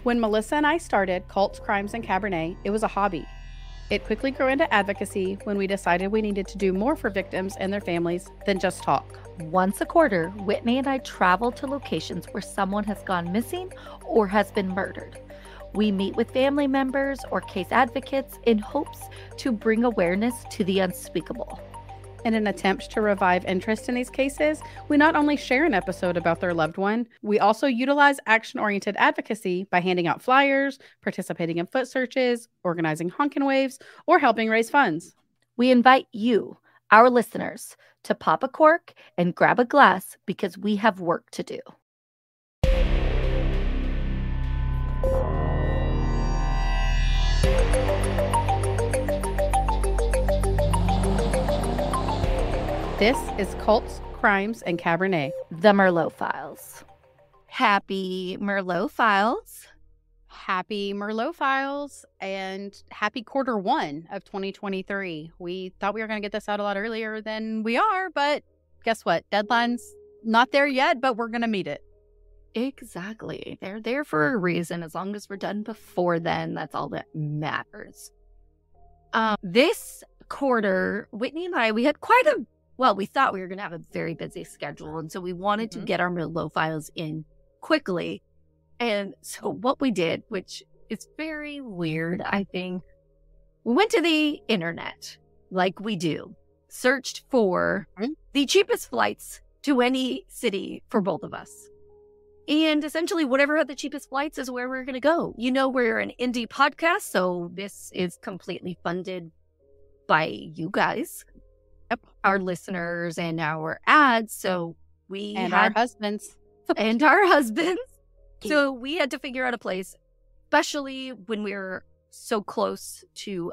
When Melissa and I started Cults, Crimes, and Cabernet, it was a hobby. It quickly grew into advocacy when we decided we needed to do more for victims and their families than just talk. Once a quarter, Whitney and I travel to locations where someone has gone missing or has been murdered. We meet with family members or case advocates in hopes to bring awareness to the unspeakable. In an attempt to revive interest in these cases, we not only share an episode about their loved one, we also utilize action-oriented advocacy by handing out flyers, participating in foot searches, organizing honkin' waves, or helping raise funds. We invite you, our listeners, to pop a cork and grab a glass because we have work to do. This is Cults, Crimes, and Cabernet. The Merlot Files. Happy Merlot Files. Happy Merlot Files, and happy quarter one of 2023. We thought we were going to get this out a lot earlier than we are, but guess what? Deadline's not there yet, but we're going to meet it. Exactly. They're there for a reason. As long as we're done before then, that's all that matters. This quarter, Whitney and I, we had we thought we were going to have a very busy schedule. And so we wanted to get our Merlot Files in quickly. And so what we did, which is very weird, I think, we went to the internet, like we do, searched for the cheapest flights to any city for both of us. And essentially, whatever had the cheapest flights is where we're going to go. You know, we're an indie podcast, so this is completely funded by you guys, our listeners, and our ads. So our husbands. And our husbands. So we had to figure out a place, especially when we were so close to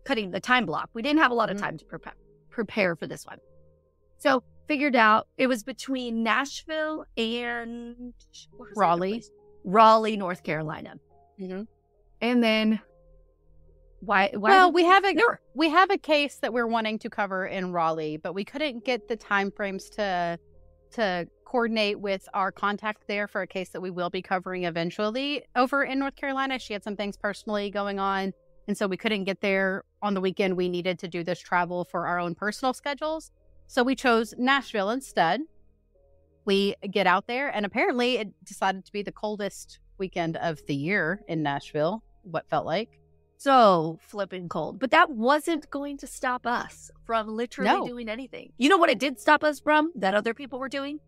cutting the time block. We didn't have a lot of time to prepare for this one. So figured out it was between Nashville and Raleigh, North Carolina. Mm-hmm. And then why? Well, we have a case that we're wanting to cover in Raleigh, but we couldn't get the time frames to coordinate with our contact there for a case that we will be covering eventually over in North Carolina. She had some things personally going on, and so we couldn't get there on the weekend. We needed to do this travel for our own personal schedules. So we chose Nashville instead. We get out there, and apparently it decided to be the coldest weekend of the year in Nashville, what felt like. So flipping cold. But that wasn't going to stop us from literally doing anything. You know what it did stop us from that other people were doing?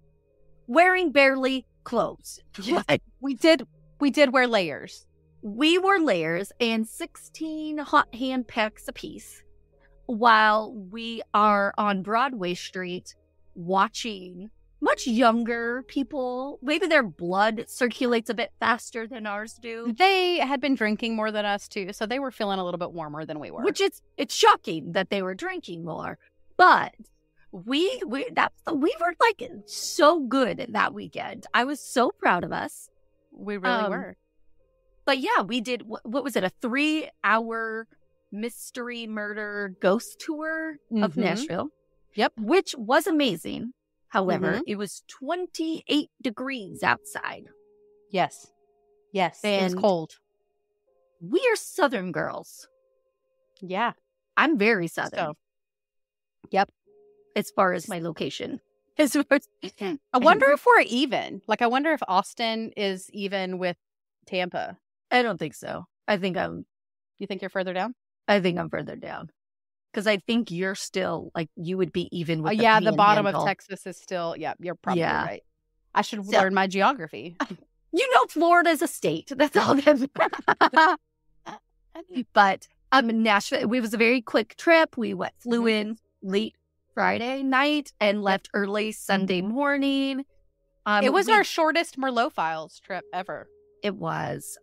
Wearing barely clothes. Yes. We did wear layers. We wore layers and 16 hot hand packs apiece while we are on Broadway Street watching much younger people. Maybe their blood circulates a bit faster than ours do. They had been drinking more than us too, so they were feeling a little bit warmer than we were. Which it's shocking that they were drinking more, but we were like so good that weekend. I was so proud of us. We really were. But yeah, we did, what was it, a 3-hour mystery murder ghost tour of Nashville. Yep. Which was amazing. However, it was 28 degrees outside. Yes. And it was cold. We are Southern girls. Yeah. I'm very Southern. So, yep. As far as my location. I wonder if we're even. Like, I wonder if Austin is even with Tampa. I don't think so. I think You think you're further down? I think I'm further down. Because I think you're still, like, you would be even with the bottom of Texas is still, you're probably right. I should learn my geography. You know, Florida's a state. That's all that But Nashville, it was a very quick trip. We flew in late Friday night and left early Sunday morning. It was our shortest Merlot Files trip ever. It was.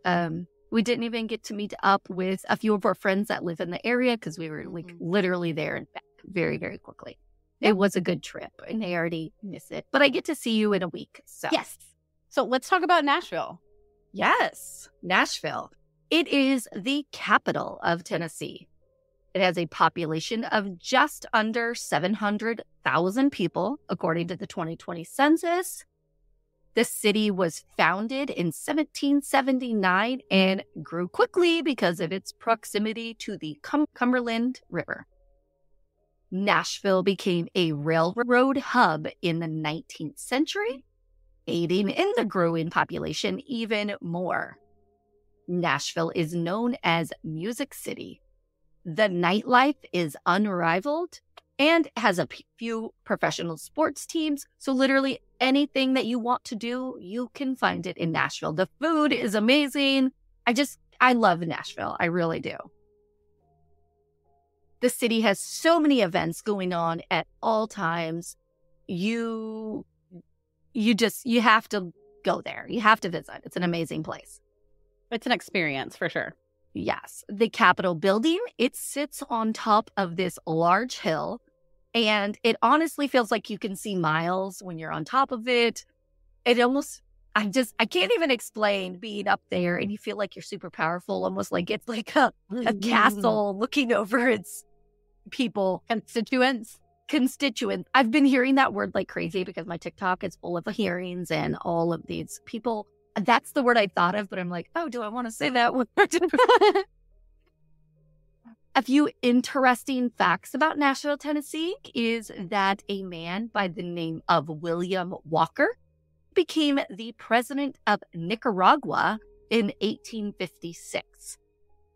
We didn't even get to meet up with a few of our friends that live in the area because we were like literally there and back very, very quickly. Yep. It was a good trip and I already miss it. But I get to see you in a week. So. Yes. So let's talk about Nashville. Yes. Nashville. It is the capital of Tennessee. It has a population of just under 700,000 people, according to the 2020 census. The city was founded in 1779 and grew quickly because of its proximity to the Cumberland River. Nashville became a railroad hub in the 19th century, aiding in the growing population even more. Nashville is known as Music City. The nightlife is unrivaled and has a few professional sports teams. So literally anything that you want to do, you can find it in Nashville. The food is amazing. I love Nashville. I really do. The city has so many events going on at all times. You have to go there. You have to visit. It's an amazing place. It's an experience for sure. Yes. The Capitol building, it sits on top of this large hill, and it honestly feels like you can see miles when you're on top of it. It almost, I can't even explain being up there and you feel like you're super powerful, almost like it's like a castle looking over its people. Constituents. I've been hearing that word like crazy because my TikTok is full of hearings and all of these people. That's the word I thought of, but I'm like, oh, do I want to say that word? A few interesting facts about Nashville, Tennessee is that a man by the name of William Walker became the president of Nicaragua in 1856.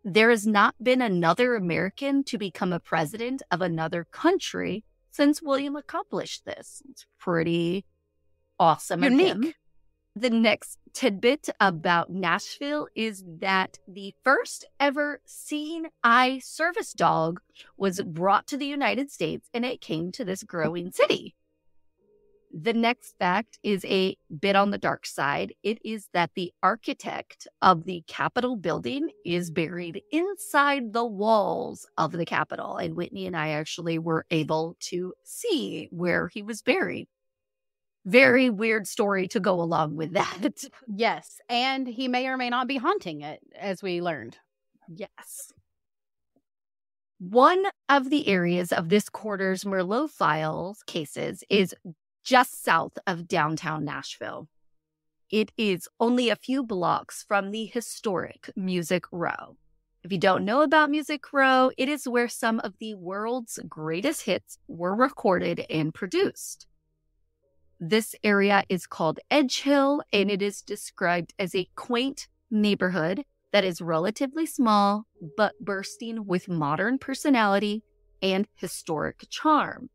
There has not been another American to become a president of another country since William accomplished this. It's pretty awesome. Unique. The next tidbit about Nashville is that the first ever seeing eye service dog was brought to the United States, and it came to this growing city. The next fact is a bit on the dark side. It is that the architect of the Capitol building is buried inside the walls of the Capitol. And Whitney and I actually were able to see where he was buried. Very weird story to go along with that. Yes. And he may or may not be haunting it, as we learned. Yes. One of the areas of this quarter's Merlot files cases is just south of downtown Nashville. It is only a few blocks from the historic Music Row. If you don't know about Music Row, it is where some of the world's greatest hits were recorded and produced. This area is called Edge Hill, and it is described as a quaint neighborhood that is relatively small, but bursting with modern personality and historic charm.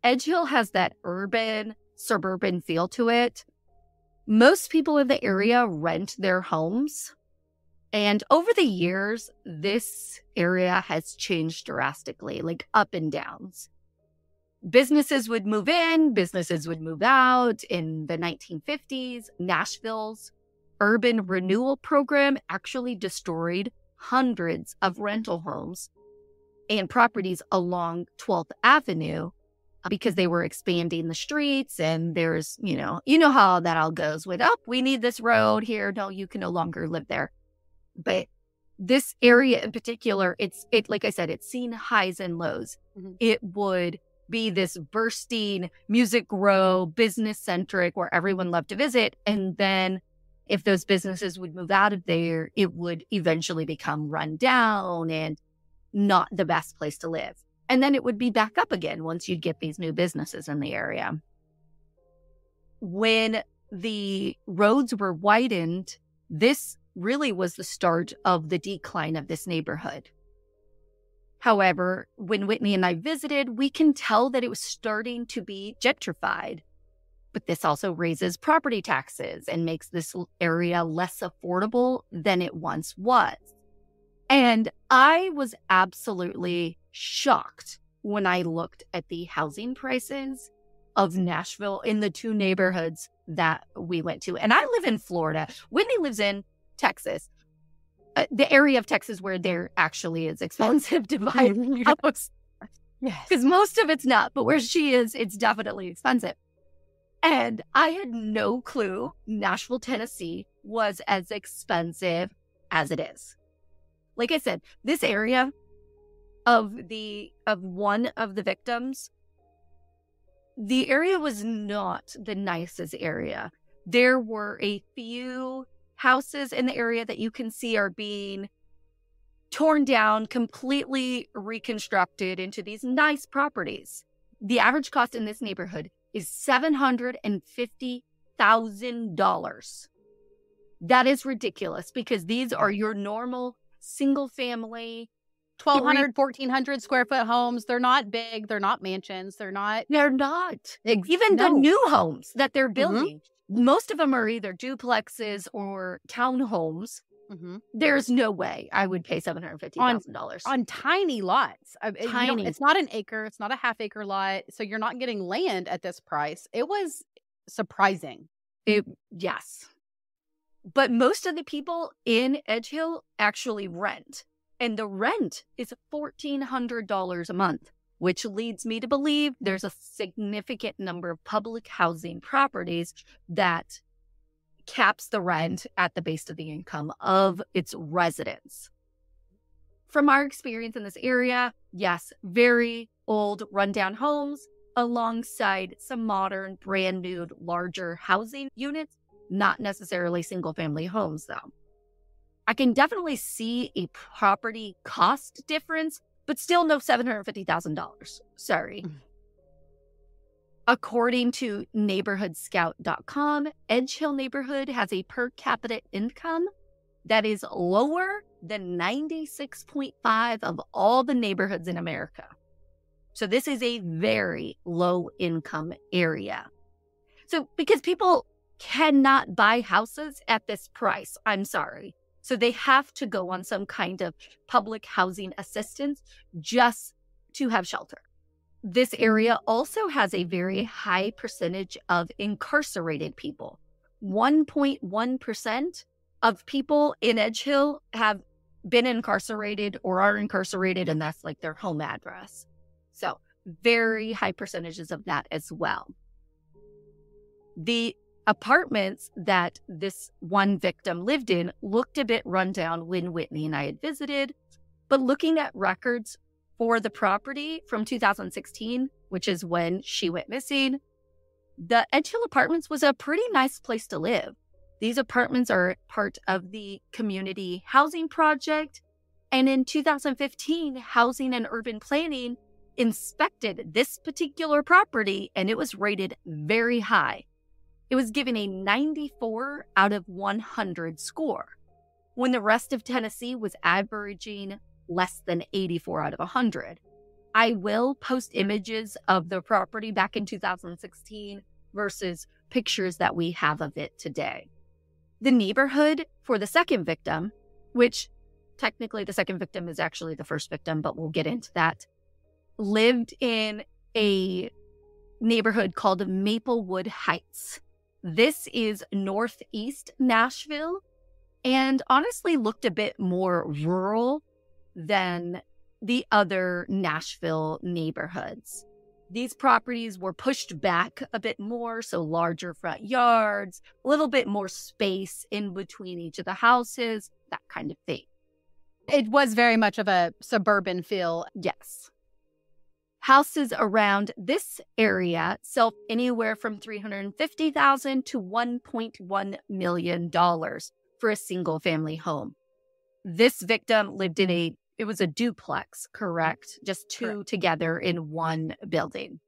Edge Hill has that urban, suburban feel to it. Most people in the area rent their homes. And over the years, this area has changed drastically, like up and downs. Businesses would move in, businesses would move out. In the 1950s, Nashville's urban renewal program actually destroyed hundreds of rental homes and properties along 12th Avenue because they were expanding the streets. And there's, you know how that all goes with, oh, we need this road here. No, you can no longer live there. But this area in particular, it like I said, it's seen highs and lows. Mm-hmm. It would be this bursting Music Row, business centric, where everyone loved to visit. And then if those businesses would move out of there, it would eventually become run down and not the best place to live. And then it would be back up again once you'd get these new businesses in the area. When the roads were widened, this really was the start of the decline of this neighborhood. However, when Whitney and I visited, we can tell that it was starting to be gentrified. But this also raises property taxes and makes this area less affordable than it once was. And I was absolutely shocked when I looked at the housing prices of Nashville in the two neighborhoods that we went to. And I live in Florida. Whitney lives in Texas. The area of Texas where there actually is expensive to buy a house. Yes. Because most of it's not, but where she is, it's definitely expensive. And I had no clue Nashville, Tennessee was as expensive as it is. Like I said, this area of one of the victims, the area was not the nicest area. There were a few houses in the area that you can see are being torn down, completely reconstructed into these nice properties. The average cost in this neighborhood is $750,000. That is ridiculous because these are your normal single family 1,200, 1,400 square foot homes. They're not big. They're not mansions. They're not. Even the new homes that they're building, most of them are either duplexes or townhomes. There's no way I would pay $750,000 on tiny lots. Tiny. It's not an acre. It's not a half-acre lot. So you're not getting land at this price. It was surprising. Yes. But most of the people in Edge Hill actually rent. And the rent is $1,400 a month, which leads me to believe there's a significant number of public housing properties that caps the rent at the base of the income of its residents. From our experience in this area, yes, very old rundown homes alongside some modern, brand new, larger housing units, not necessarily single family homes though. I can definitely see a property cost difference, but still no $750,000. Sorry. According to neighborhoodscout.com, Edge Hill neighborhood has a per capita income that is lower than 96.5 of all the neighborhoods in America. So this is a very low income area. So because people cannot buy houses at this price, I'm sorry. So they have to go on some kind of public housing assistance just to have shelter. This area also has a very high percentage of incarcerated people. 1.1% of people in Edge Hill have been incarcerated or are incarcerated, and that's like their home address. So very high percentages of that as well. The apartments that this one victim lived in looked a bit rundown when Whitney and I had visited, but looking at records for the property from 2016, which is when she went missing, the Edge Hill Apartments was a pretty nice place to live. These apartments are part of the community housing project, and in 2015, Housing and Urban Planning inspected this particular property, and it was rated very high. It was given a 94 out of 100 score, when the rest of Tennessee was averaging less than 84 out of 100. I will post images of the property back in 2016 versus pictures that we have of it today. The neighborhood for the second victim, which technically the second victim is actually the first victim, but we'll get into that, lived in a neighborhood called Maplewood Heights. This is northeast Nashville and honestly looked a bit more rural than the other Nashville neighborhoods. These properties were pushed back a bit more, so larger front yards, a little bit more space in between each of the houses, that kind of thing. It was very much of a suburban feel. Yes. Houses around this area sell anywhere from $350,000 to $1.1 million for a single family home. This victim lived in it was a duplex, correct? Just two together in one building.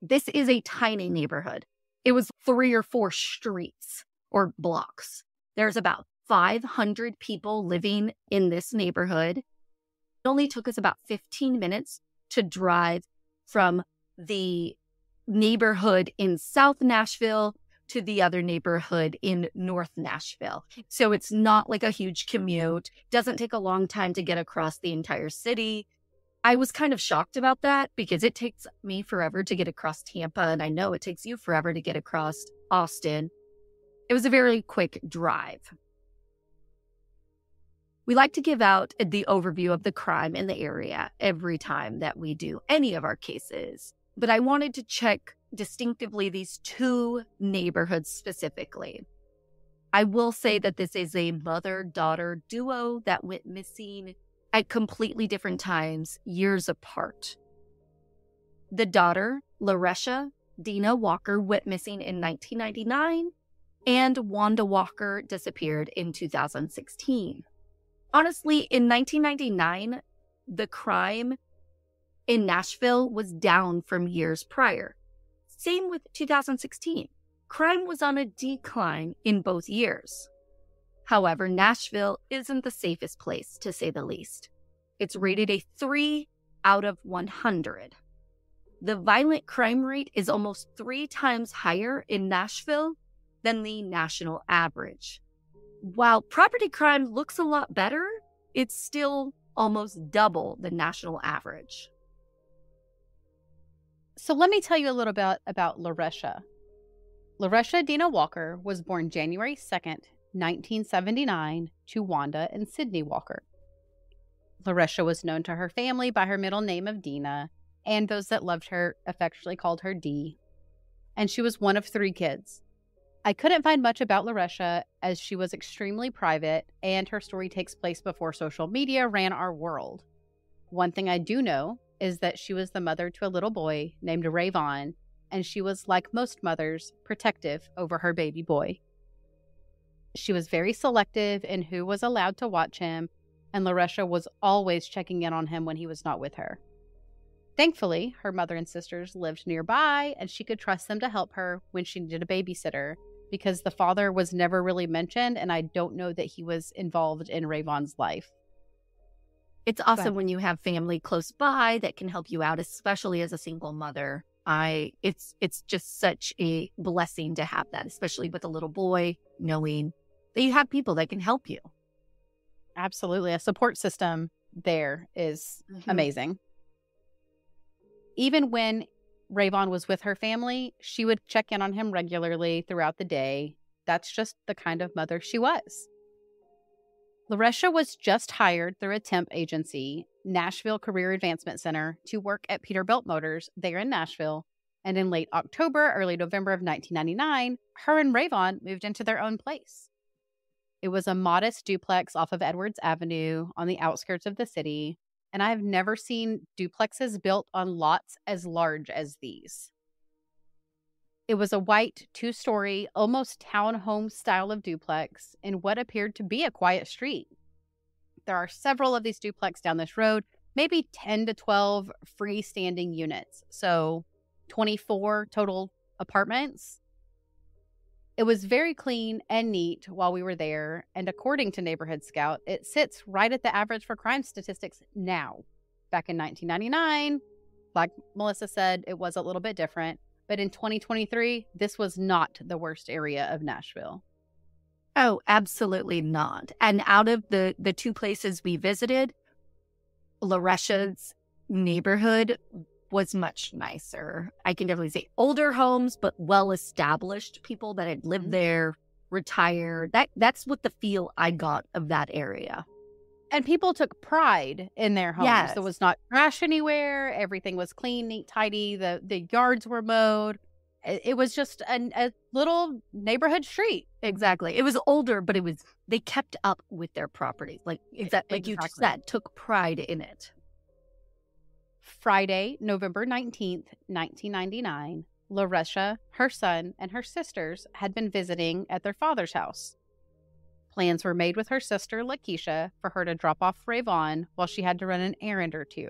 This is a tiny neighborhood. It was 3 or 4 streets or blocks. There's about 500 people living in this neighborhood. It only took us about 15 minutes to drive from the neighborhood in South Nashville to the other neighborhood in North Nashville. So it's not like a huge commute. Doesn't take a long time to get across the entire city. I was kind of shocked about that because it takes me forever to get across Tampa, and I know it takes you forever to get across Austin. It was a very quick drive. We like to give out the overview of the crime in the area every time that we do any of our cases, but I wanted to check distinctively these 2 neighborhoods specifically. I will say that this is a mother-daughter duo that went missing at completely different times, years apart. The daughter, LaResha Walker, went missing in 1999, And Wanda Walker disappeared in 2016. Honestly, in 1999, the crime in Nashville was down from years prior. Same with 2016. Crime was on a decline in both years. However, Nashville isn't the safest place, to say the least. It's rated a 3 out of 100. The violent crime rate is almost 3 times higher in Nashville than the national average. While property crime looks a lot better, it's still almost double the national average. So let me tell you a little bit about LaResha. LaResha Dina Walker was born January 2nd, 1979, to Wanda and Sydney Walker. LaResha was known to her family by her middle name of Dina, and those that loved her affectionately called her Dee. And she was one of 3 kids. I couldn't find much about LaResha as she was extremely private, and her story takes place before social media ran our world. One thing I do know is that she was the mother to a little boy named Rayvon, and she was, like most mothers, protective over her baby boy. She was very selective in who was allowed to watch him, and LaResha was always checking in on him when he was not with her. Thankfully, her mother and sisters lived nearby, and she could trust them to help her when she needed a babysitter, because the father was never really mentioned, and I don't know that he was involved in Rayvon's life. It's awesome when you have family close by that can help you out, especially as a single mother. It's just such a blessing to have that, especially with a little boy, knowing that you have people that can help you. Absolutely. A support system there is amazing. Even when Rayvon was with her family, she would check in on him regularly throughout the day. That's just the kind of mother she was. LaResha was just hired through a temp agency, Nashville Career Advancement Center, to work at Peterbilt Motors there in Nashville. And in late October, early November of 1999, her and Rayvon moved into their own place. It was a modest duplex off of Edwards Avenue on the outskirts of the city, and I have never seen duplexes built on lots as large as these. It was a white, 2-story, almost townhome style of duplex in what appeared to be a quiet street. There are several of these duplex down this road, maybe 10 to 12 freestanding units, so 24 total apartments. It was very clean and neat while we were there, and according to Neighborhood Scout, it sits right at the average for crime statistics now. Back in 1999, like Melissa said, it was a little bit different. But in 2023, this was not the worst area of Nashville. Oh, absolutely not. And out of the 2 places we visited, LaResha's neighborhood was much nicer. I can definitely say older homes, but well-established people that had lived there, retired. That's what the feel I got of that area. And people took pride in their homes. Yes. There was not trash anywhere. Everything was clean, neat, tidy. The yards were mowed. It was just a little neighborhood street. Exactly. It was older, but they kept up with their properties. Like like you just said, took pride in it. Friday, November 19th, 1999, LaResha, her son, and her sisters had been visiting at their father's house. Plans were made with her sister, LaKeisha, for her to drop off Rayvon while she had to run an errand or 2.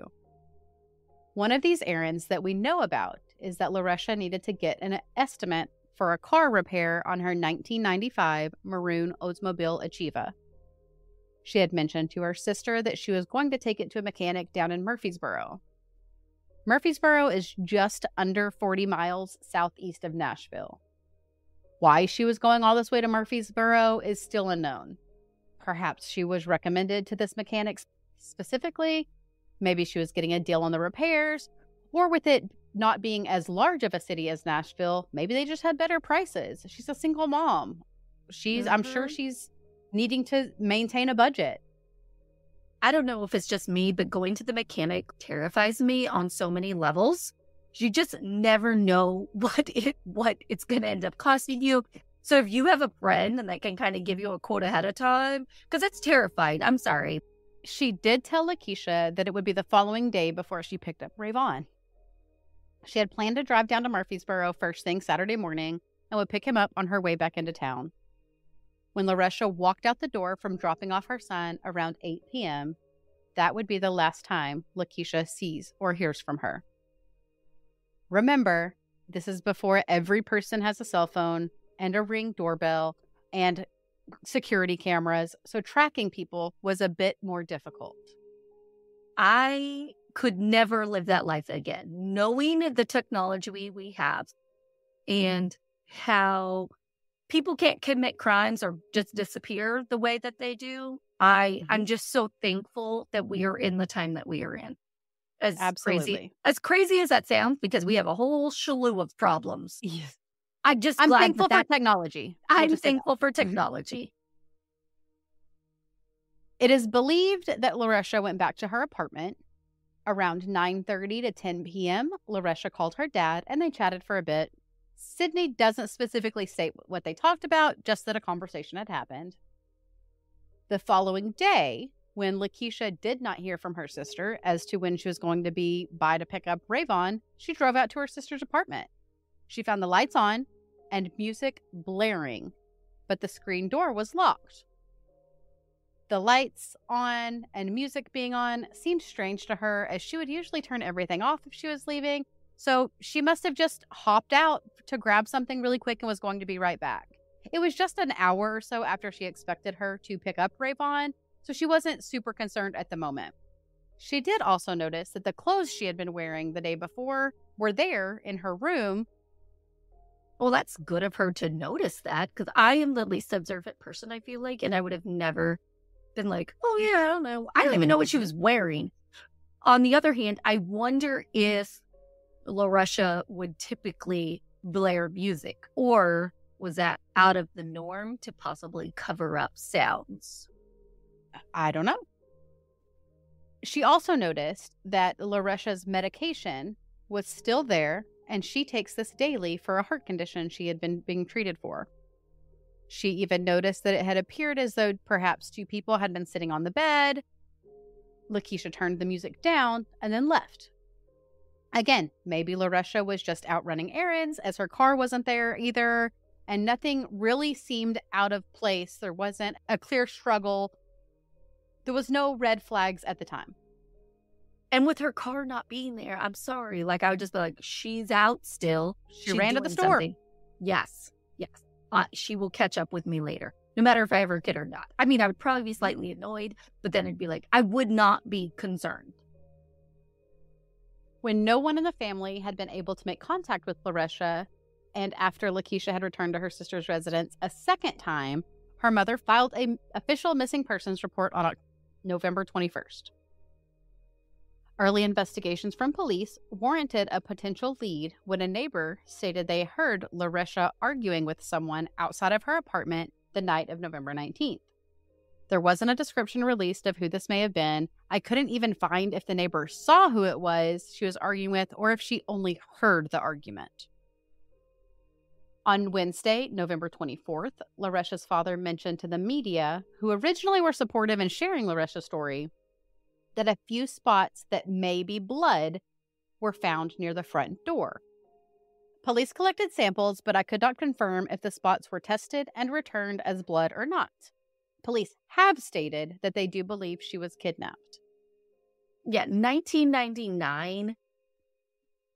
One of these errands that we know about is that LaResha needed to get an estimate for a car repair on her 1995 maroon Oldsmobile Achieva. She had mentioned to her sister that she was going to take it to a mechanic down in Murfreesboro. Murfreesboro is just under 40 miles southeast of Nashville. Why she was going all this way to Murfreesboro is still unknown. Perhaps she was recommended to this mechanic specifically. Maybe she was getting a deal on the repairs, or with it not being as large of a city as Nashville, maybe they just had better prices. She's a single mom. I'm sure she's needing to maintain a budget. I don't know if it's just me, but going to the mechanic terrifies me on so many levels. You just never know what it's going to end up costing you. So if you have a friend and that can kind of give you a quote ahead of time, because it's terrifying. I'm sorry. She did tell LaKeisha that it would be the following day before she picked up Rayvon. She had planned to drive down to Murfreesboro first thing Saturday morning and would pick him up on her way back into town. When LaResha walked out the door from dropping off her son around 8 p.m., that would be the last time LaKeisha sees or hears from her. Remember, this is before every person has a cell phone and a Ring doorbell and security cameras, so tracking people was a bit more difficult. I could never live that life again, knowing the technology we have and how people can't commit crimes or just disappear the way that they do. I'm just so thankful that we are in the time that we are in. Absolutely. As crazy as that sounds, because we have a whole slew of problems. Yes. I'm thankful for technology. I'm thankful for technology. It is believed that LaResha went back to her apartment. Around 9:30 to 10 p.m., LaResha called her dad and they chatted for a bit. Sydney doesn't specifically state what they talked about, just that a conversation had happened. The following day, when LaKeisha did not hear from her sister as to when she was going to be by to pick up Rayvon, she drove out to her sister's apartment. She found the lights on and music blaring, but the screen door was locked. The lights on and music being on seemed strange to her, as she would usually turn everything off if she was leaving. So she must have just hopped out to grab something really quick and was going to be right back. It was just an hour or so after she expected her to pick up Rayvon, so she wasn't super concerned at the moment. She did also notice that the clothes she had been wearing the day before were there in her room. Well, that's good of her to notice that, because I am the least observant person, I feel like, and I would have never been like, oh yeah, I don't know. I don't even know what she was wearing. On the other hand, I wonder if LaResha would typically blare music, or was that out of the norm to possibly cover up sounds? I don't know. She also noticed that LaResha's medication was still there, and she takes this daily for a heart condition she had been being treated for. She even noticed that it had appeared as though perhaps two people had been sitting on the bed. LaKeisha turned the music down and then left. Again, maybe LaResha was just out running errands, as her car wasn't there either, and nothing really seemed out of place. There wasn't a clear struggle. There was no red flags at the time. And with her car not being there, I'm sorry. Like, I would just be like, she's out still. She ran to the store. Something. Yes. She will catch up with me later, no matter if I ever get or not. I mean, I would probably be slightly annoyed, but then it'd be like, I would not be concerned. When no one in the family had been able to make contact with LaResha, and after LaKeisha had returned to her sister's residence a second time, her mother filed an official missing persons report on November 21st. Early investigations from police warranted a potential lead when a neighbor stated they heard LaResha arguing with someone outside of her apartment the night of November 19th. There wasn't a description released of who this may have been. I couldn't even find if the neighbor saw who it was she was arguing with or if she only heard the argument. On Wednesday, November 24th, LaResha's father mentioned to the media, who originally were supportive in sharing LaResha's story, that a few spots that may be blood were found near the front door. Police collected samples, but I could not confirm if the spots were tested and returned as blood or not. Police have stated that they do believe she was kidnapped. Yeah, 1999.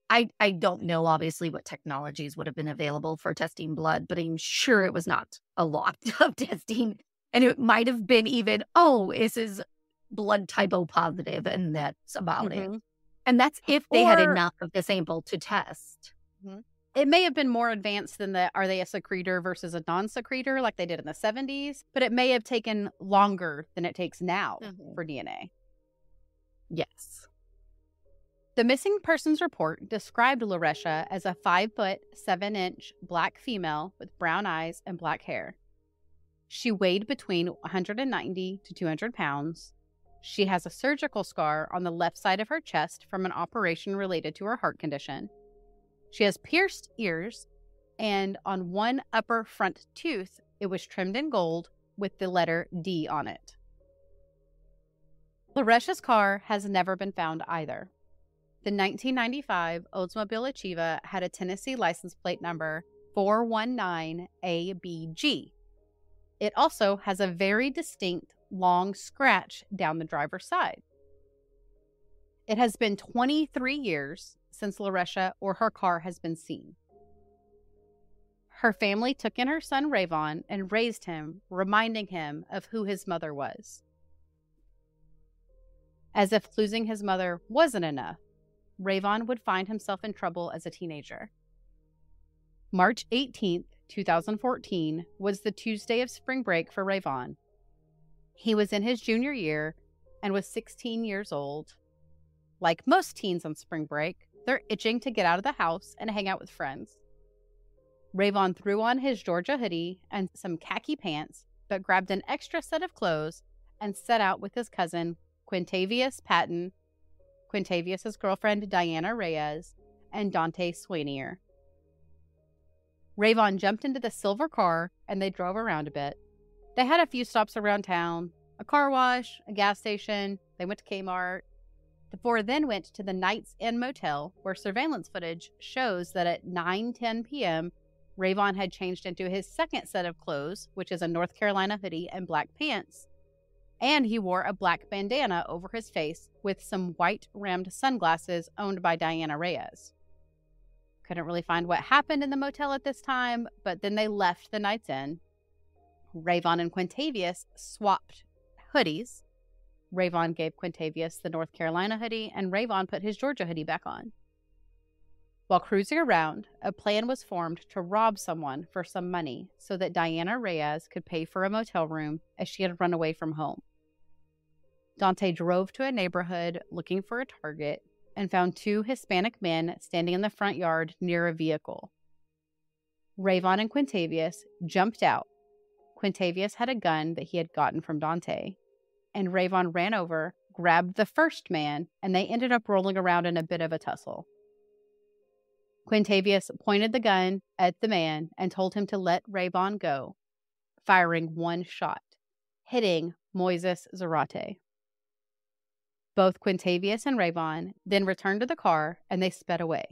I don't know, obviously, what technologies would have been available for testing blood, but I'm sure it was not a lot of testing. And it might have been even, this is blood type O positive, and that's about it. And that's if they had enough of the sample to test. It may have been more advanced than are they a secretor versus a non-secretor like they did in the 70s, but it may have taken longer than it takes now for DNA. Yes. The missing persons report described LaResha as a 5'7" black female with brown eyes and black hair. She weighed between 190 to 200 pounds. She has a surgical scar on the left side of her chest from an operation related to her heart condition. She has pierced ears, and on one upper front tooth, it was trimmed in gold with the letter D on it. LaResha's car has never been found either. The 1995 Oldsmobile Achieva had a Tennessee license plate number 419ABG. It also has a very distinct long scratch down the driver's side. It has been 23 years since LaResha or her car has been seen. Her family took in her son Rayvon and raised him, reminding him of who his mother was. As if losing his mother wasn't enough, Rayvon would find himself in trouble as a teenager. March 18th, 2014 was the Tuesday of spring break for Rayvon. He was in his junior year and was 16 years old. Like most teens on spring break, they're itching to get out of the house and hang out with friends. Rayvon threw on his Georgia hoodie and some khaki pants, but grabbed an extra set of clothes and set out with his cousin, Quintavious Patton, Quintavious' girlfriend, Diana Reyes, and Dante Swanier. Rayvon jumped into the silver car and they drove around a bit. They had a few stops around town, a car wash, a gas station. They went to Kmart. The four then went to the Knights Inn Motel, where surveillance footage shows that at 9:10 p.m., Rayvon had changed into his second set of clothes, which is a North Carolina hoodie and black pants. And he wore a black bandana over his face with some white-rimmed sunglasses owned by Diana Reyes. Couldn't really find what happened in the motel at this time, but then they left the Knights Inn. Rayvon and Quintavious swapped hoodies. Rayvon gave Quintavious the North Carolina hoodie, and Rayvon put his Georgia hoodie back on. While cruising around, a plan was formed to rob someone for some money so that Diana Reyes could pay for a motel room as she had run away from home. Dante drove to a neighborhood looking for a target and found two Hispanic men standing in the front yard near a vehicle. Rayvon and Quintavious jumped out. Quintavious had a gun that he had gotten from Dante, and Rayvon ran over, grabbed the first man, and they ended up rolling around in a bit of a tussle. Quintavious pointed the gun at the man and told him to let Rayvon go, firing one shot, hitting Moises Zarate. Both Quintavious and Rayvon then returned to the car and they sped away.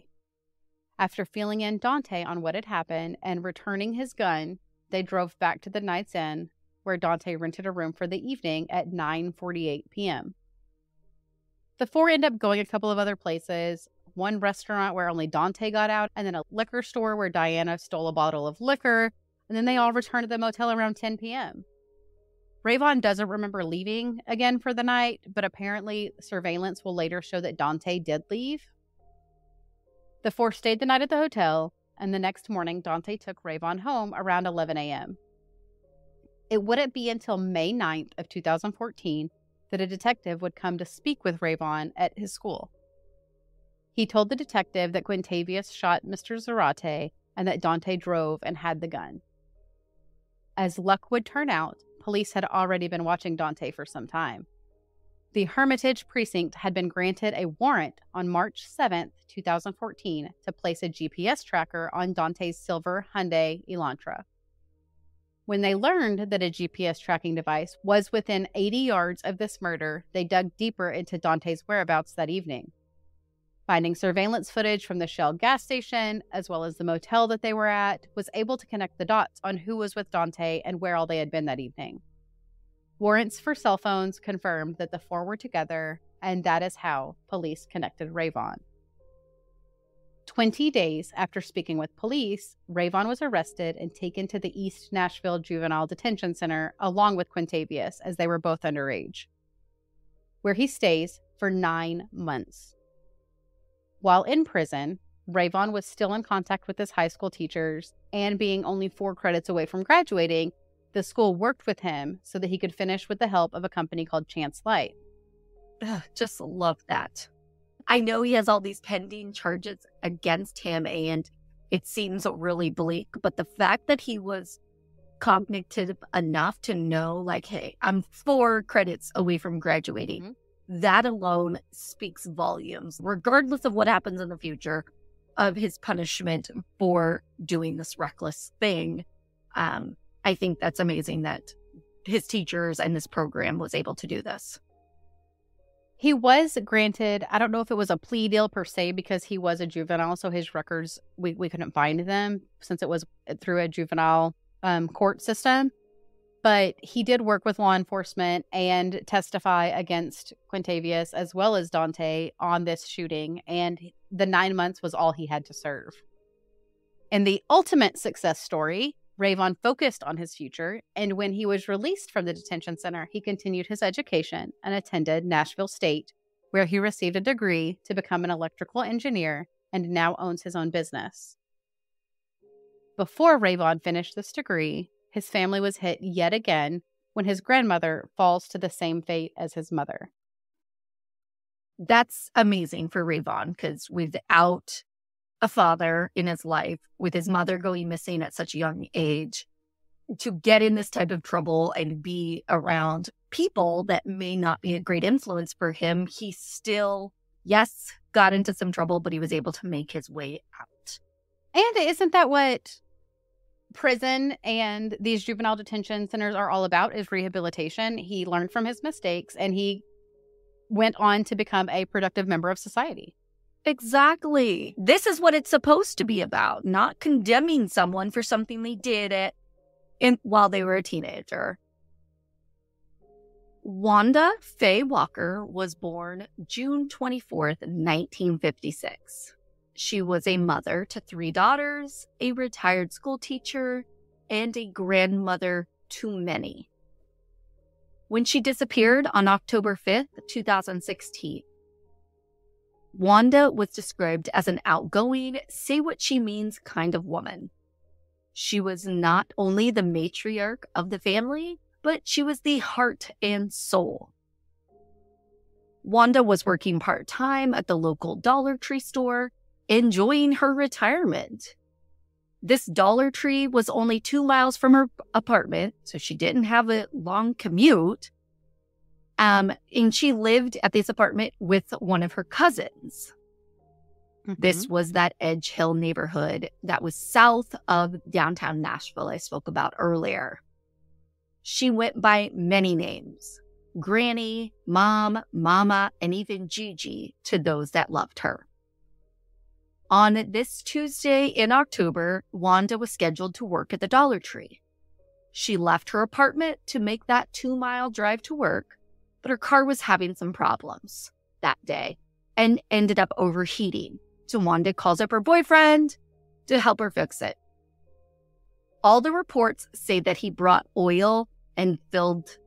After filling in Dante on what had happened and returning his gun, they drove back to the Knights Inn, where Dante rented a room for the evening at 9:48 p.m. The four end up going a couple of other places, one restaurant where only Dante got out, and then a liquor store where Diana stole a bottle of liquor, and then they all returned to the motel around 10 p.m. Rayvon doesn't remember leaving again for the night, but apparently surveillance will later show that Dante did leave. The four stayed the night at the hotel, and the next morning Dante took Rayvon home around 11 a.m. It wouldn't be until May 9th of 2014 that a detective would come to speak with Rayvon at his school. He told the detective that Quintavious shot Mr. Zarate and that Dante drove and had the gun. As luck would turn out, police had already been watching Dante for some time. The Hermitage Precinct had been granted a warrant on March 7th, 2014 to place a GPS tracker on Dante's silver Hyundai Elantra. When they learned that a GPS tracking device was within 80 yards of this murder, they dug deeper into Dante's whereabouts that evening. Finding surveillance footage from the Shell gas station, as well as the motel that they were at, was able to connect the dots on who was with Dante and where all they had been that evening. Warrants for cell phones confirmed that the four were together, and that is how police connected Rayvon. 20 days after speaking with police, Rayvon was arrested and taken to the East Nashville Juvenile Detention Center along with Quintavious, as they were both underage, where he stays for 9 months. While in prison, Rayvon was still in contact with his high school teachers, and being only 4 credits away from graduating, the school worked with him so that he could finish with the help of a company called Chance Light. Just love that. I know he has all these pending charges against him, and it seems really bleak, but the fact that he was cognitive enough to know, like, hey, I'm 4 credits away from graduating, that alone speaks volumes, regardless of what happens in the future, of his punishment for doing this reckless thing. I think that's amazing that his teachers and this program was able to do this. He was granted, I don't know if it was a plea deal per se, because he was a juvenile, so his records, we couldn't find them since it was through a juvenile court system. But he did work with law enforcement and testify against Quintavious as well as Dante on this shooting, and the 9 months was all he had to serve. In the ultimate success story, Rayvon focused on his future, and when he was released from the detention center, he continued his education and attended Nashville State, where he received a degree to become an electrical engineer and now owns his own business. Before Rayvon finished this degree, his family was hit yet again when his grandmother falls to the same fate as his mother. That's amazing for Rayvon, because without a father in his life, with his mother going missing at such a young age, to get in this type of trouble and be around people that may not be a great influence for him, he still, yes, got into some trouble, but he was able to make his way out. And isn't that what prison and these juvenile detention centers are all about, is rehabilitation? He learned from his mistakes and he went on to become a productive member of society. Exactly. This is what it's supposed to be about, not condemning someone for something they did while they were a teenager. Wanda Faye Walker was born June 24th, 1956. She was a mother to 3 daughters, a retired school teacher, and a grandmother to many. When she disappeared on October 5th, 2016, Wanda was described as an outgoing, say-what-she-means kind of woman. She was not only the matriarch of the family, but she was the heart and soul. Wanda was working part-time at the local Dollar Tree store, enjoying her retirement. This Dollar Tree was only 2 miles from her apartment, so she didn't have a long commute. And she lived at this apartment with one of her cousins. Mm-hmm. This was that Edge Hill neighborhood that was south of downtown Nashville I spoke about earlier. She went by many names: Granny, Mom, Mama, and even Gigi to those that loved her. On this Tuesday in October, Wanda was scheduled to work at the Dollar Tree. She left her apartment to make that 2-mile drive to work, but her car was having some problems that day and ended up overheating. So Wanda calls up her boyfriend to help her fix it. All the reports say that he brought oil and filled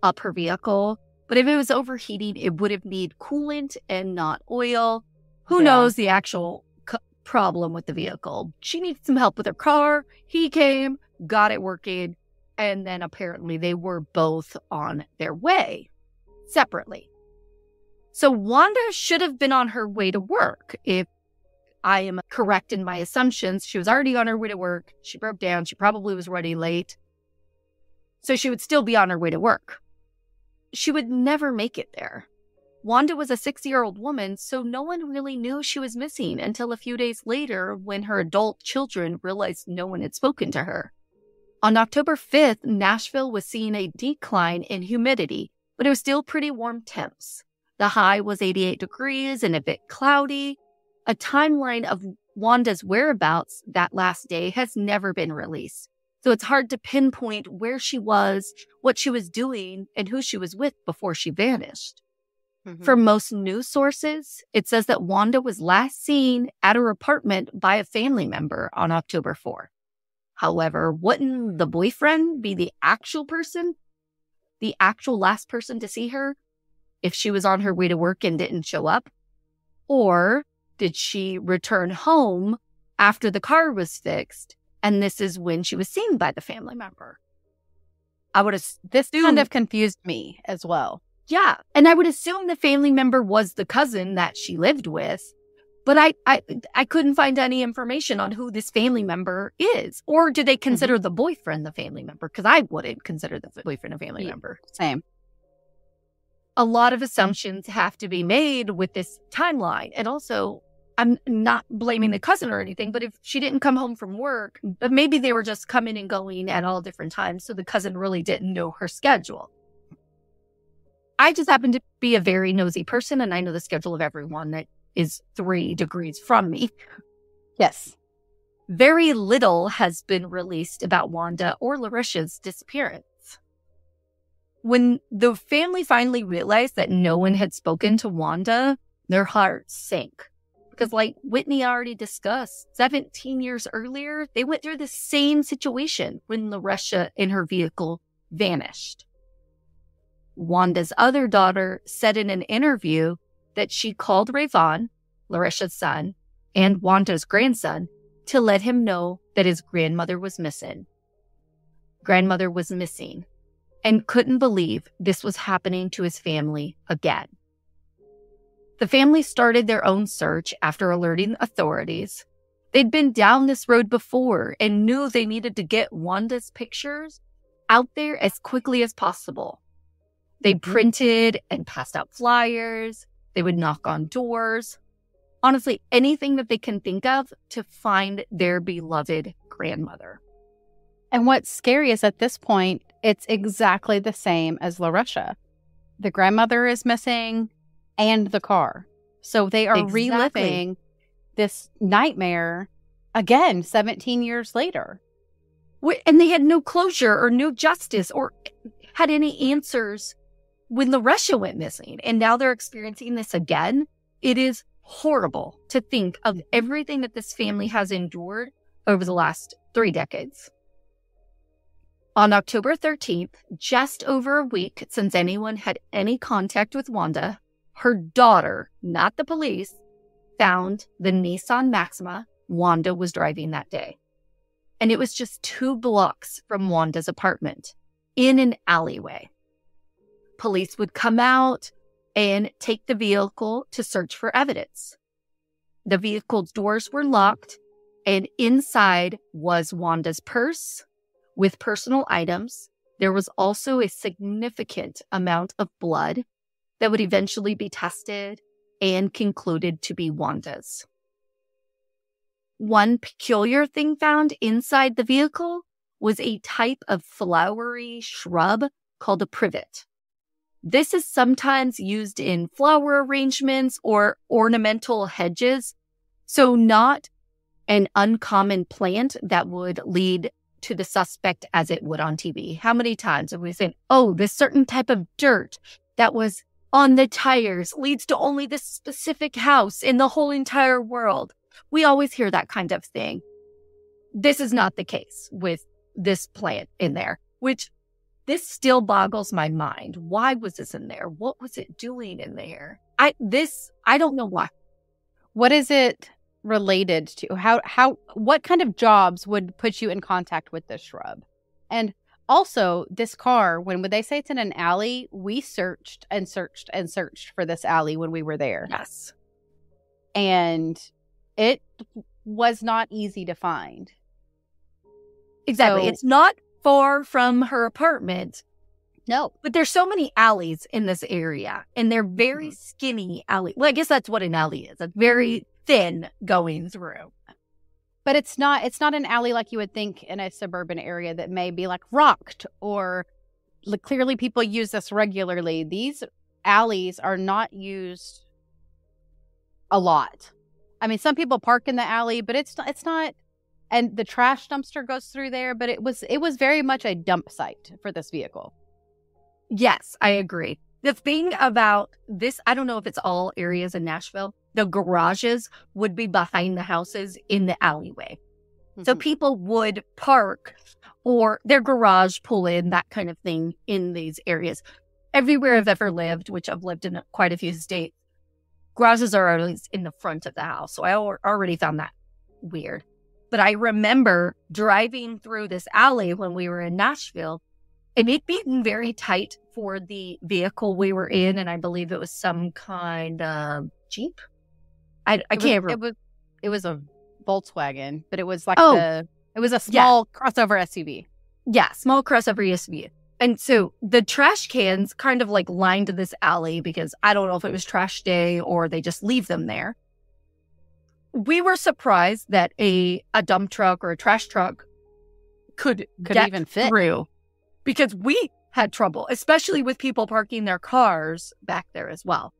up her vehicle, but if it was overheating, it would have needed coolant and not oil. Who knows the actual problem with the vehicle? She needed some help with her car. He came, got it working, and then apparently they were both on their way separately. So Wanda should have been on her way to work. If I am correct in my assumptions, she was already on her way to work. She broke down. She probably was running late. So she would still be on her way to work. She would never make it there. Wanda was a 60-year-old woman, so no one really knew she was missing until a few days later when her adult children realized no one had spoken to her. On October 5th, Nashville was seeing a decline in humidity, but it was still pretty warm temps. The high was 88 degrees and a bit cloudy. A timeline of Wanda's whereabouts that last day has never been released. So it's hard to pinpoint where she was, what she was doing, and who she was with before she vanished. Mm-hmm. For most news sources, it says that Wanda was last seen at her apartment by a family member on October 4th. However, wouldn't the boyfriend be the actual person, the actual last person to see her if she was on her way to work and didn't show up? Or did she return home after the car was fixed, and this is when she was seen by the family member? This kind of confused me as well. Yeah, and I would assume the family member was the cousin that she lived with, but I couldn't find any information on who this family member is. Or do they consider the boyfriend the family member? Because I wouldn't consider the boyfriend a family member. Same. A lot of assumptions have to be made with this timeline. And also, I'm not blaming the cousin or anything, but if she didn't come home from work, but maybe they were just coming and going at all different times, so the cousin really didn't know her schedule. I just happen to be a very nosy person, and I know the schedule of everyone that is 3 degrees from me. Yes. Very little has been released about Wanda or LaResha's disappearance. When the family finally realized that no one had spoken to Wanda, their hearts sank. Because like Whitney already discussed, 17 years earlier, they went through the same situation when LaResha in her vehicle vanished. Wanda's other daughter said in an interview that she called Rayvon, LaResha's son, and Wanda's grandson to let him know that his grandmother was missing. Grandmother was missing, and couldn't believe this was happening to his family again. The family started their own search after alerting authorities. They'd been down this road before and knew they needed to get Wanda's pictures out there as quickly as possible. They printed and passed out flyers. They would knock on doors. Honestly, anything that they can think of to find their beloved grandmother. And what's scary is at this point, it's exactly the same as LaResha. The grandmother is missing and the car. So they are reliving this nightmare again 17 years later. And they had no closure or no justice or had any answers when LaResha went missing. And now they're experiencing this again. It is horrible to think of everything that this family has endured over the last 3 decades. On October 13th, just over a week since anyone had any contact with Wanda, her daughter, not the police, found the Nissan Maxima Wanda was driving that day. And it was just 2 blocks from Wanda's apartment, in an alleyway. Police would come out and take the vehicle to search for evidence. The vehicle's doors were locked, and inside was Wanda's purse with personal items. There was also a significant amount of blood that would eventually be tested and concluded to be Wanda's. One peculiar thing found inside the vehicle was a type of flowery shrub called a privet. This is sometimes used in flower arrangements or ornamental hedges, so not an uncommon plant that would lead to the suspect as it would on TV. How many times have we said, oh, this certain type of dirt that was on the tires leads to only this specific house in the whole entire world? We always hear that kind of thing. This is not the case with this plant in there, which this still boggles my mind. Why was this in there? What was it doing in there? I don't know why. What is it related to? What kind of jobs would put you in contact with this shrub? And also, this car, when they say it's in an alley, we searched and searched and searched for this alley when we were there. Yes. And it was not easy to find. Exactly. So, it's not far from her apartment. No. But there's so many alleys in this area, and they're very skinny alleys. Well, I guess that's what an alley is. It's very thin going through. But it's not an alley like you would think in a suburban area that may be like rocked or clearly people use this regularly. These alleys are not used a lot. I mean, some people park in the alley, but it's not, and the trash dumpster goes through there, but it was very much a dump site for this vehicle. Yes, I agree. The thing about this, I don't know if it's all areas in Nashville, the garages would be behind the houses in the alleyway. Mm-hmm. So people would park or their garage pull in, that kind of thing in these areas. Everywhere I've ever lived, which I've lived in quite a few states, garages are always in the front of the house. So I already found that weird. But I remember driving through this alley when we were in Nashville, and it being very tight for the vehicle we were in, and I believe it was some kind of Jeep. I can't remember. It was a Volkswagen, but it was like it was a small crossover SUV. Yeah, small crossover SUV. And so the trash cans kind of like lined this alley because I don't know if it was trash day or they just leave them there. We were surprised that a dump truck or a trash truck could get even fit through, because we had trouble, especially with people parking their cars back there as well.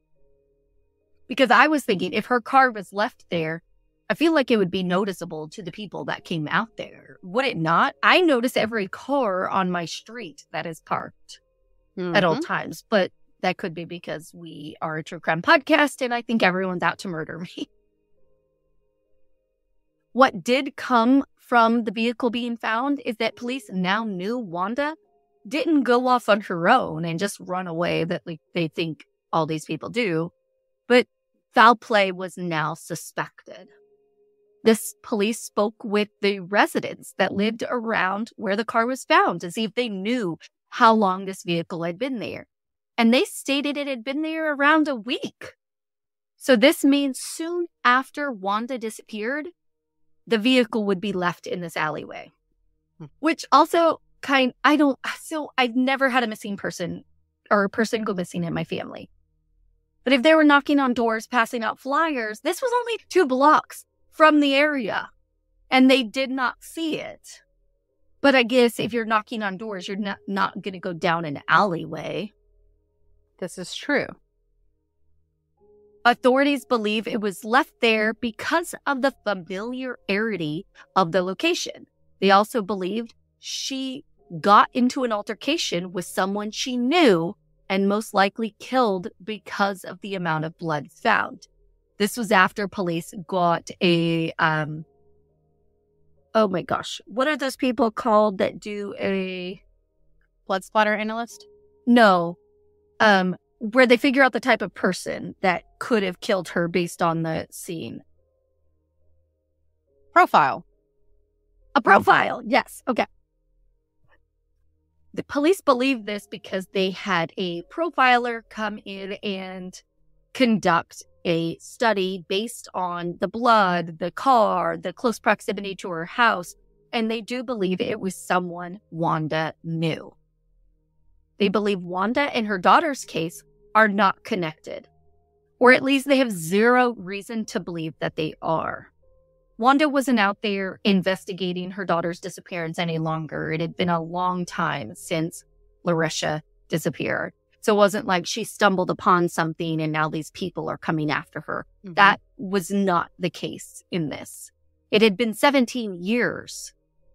Because I was thinking, if her car was left there, I feel like it would be noticeable to the people that came out there. Would it not? I notice every car on my street that is parked at all times, but that could be because we are a true crime podcast and I think everyone's out to murder me. What did come from the vehicle being found is that police now knew Wanda didn't go off on her own and just run away that like they think all these people do, but foul play was now suspected. This police spoke with the residents that lived around where the car was found to see if they knew how long this vehicle had been there. And they stated it had been there around a week. So this means soon after Wanda disappeared, the vehicle would be left in this alleyway. Which also I've never had a missing person or a person go missing in my family. But if they were knocking on doors, passing out flyers, this was only 2 blocks from the area, and they did not see it. But I guess if you're knocking on doors, you're not going to go down an alleyway. This is true. Authorities believe it was left there because of the familiarity of the location. They also believed she got into an altercation with someone she knew and most likely killed because of the amount of blood found. This was after police got a, oh my gosh, what are those people called that do a... Blood splatter analyst? No. Where they figure out the type of person that could have killed her based on the scene. Profile. A profile, yes. Okay. The police believe this because they had a profiler come in and conduct a study based on the blood, the car, the close proximity to her house, and they do believe it was someone Wanda knew. They believe Wanda and her daughter's case are not connected, or at least they have zero reason to believe that they are. Wanda wasn't out there investigating her daughter's disappearance any longer. It had been a long time since LaResha disappeared. So it wasn't like she stumbled upon something and now these people are coming after her. Mm-hmm. That was not the case in this. It had been 17 years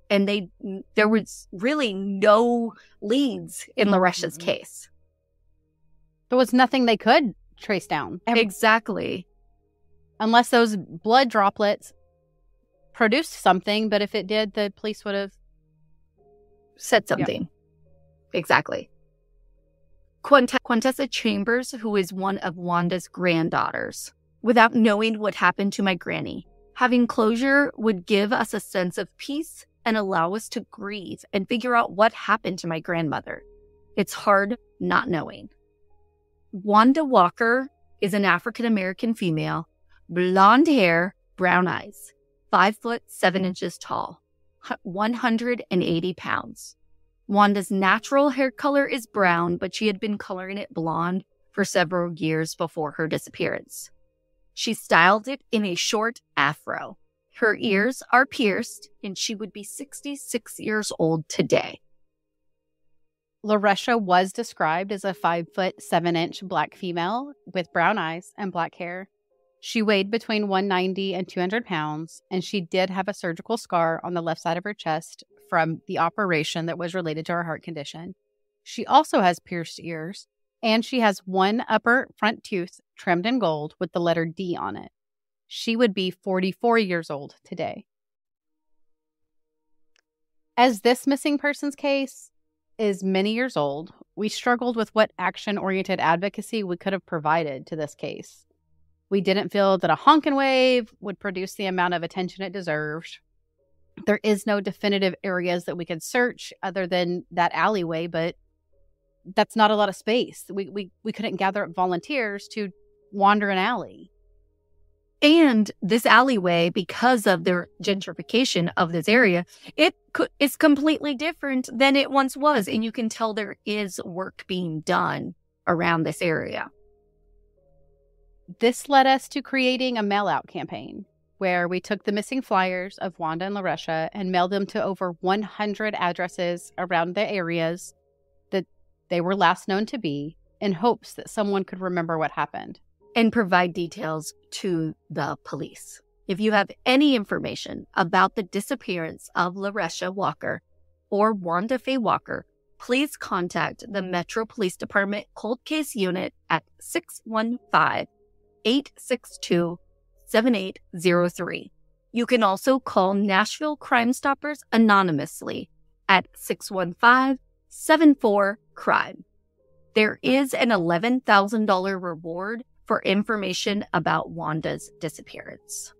and there was really no leads in LaResha's case. There was nothing they could trace down. Exactly. Unless those blood droplets produced something, but if it did, the police would have said something. Yep. Exactly. Quintessa Chambers, who is one of Wanda's granddaughters. Without knowing what happened to my granny, having closure would give us a sense of peace and allow us to grieve and figure out what happened to my grandmother. It's hard not knowing. Wanda Walker is an African-American female, blonde hair, brown eyes, 5'7" tall, 180 pounds. Wanda's natural hair color is brown, but she had been coloring it blonde for several years before her disappearance. She styled it in a short afro. Her ears are pierced, and she would be 66 years old today. LaResha was described as a 5'7" black female with brown eyes and black hair. She weighed between 190 and 200 pounds, and she did have a surgical scar on the left side of her chest from the operation that was related to her heart condition. She also has pierced ears, and she has one upper front tooth trimmed in gold with the letter D on it. She would be 44 years old today. As this missing persons case is many years old, we struggled with what action-oriented advocacy we could have provided to this case. We didn't feel that a honk and wave would produce the amount of attention it deserved. There is no definitive areas that we could search other than that alleyway, but that's not a lot of space. We couldn't gather up volunteers to wander an alley. And this alleyway, because of the gentrification of this area, is completely different than it once was. And you can tell there is work being done around this area. This led us to creating a mail-out campaign where we took the missing flyers of Wanda and LaResha and mailed them to over 100 addresses around the areas that they were last known to be in hopes that someone could remember what happened. And provide details to the police. If you have any information about the disappearance of LaResha Walker or Wanda Faye Walker, please contact the Metro Police Department Cold Case Unit at 615-862-7803. You can also call Nashville Crime Stoppers anonymously at 615-74-CRIME. There is an $11,000 reward for information about Wanda's disappearance.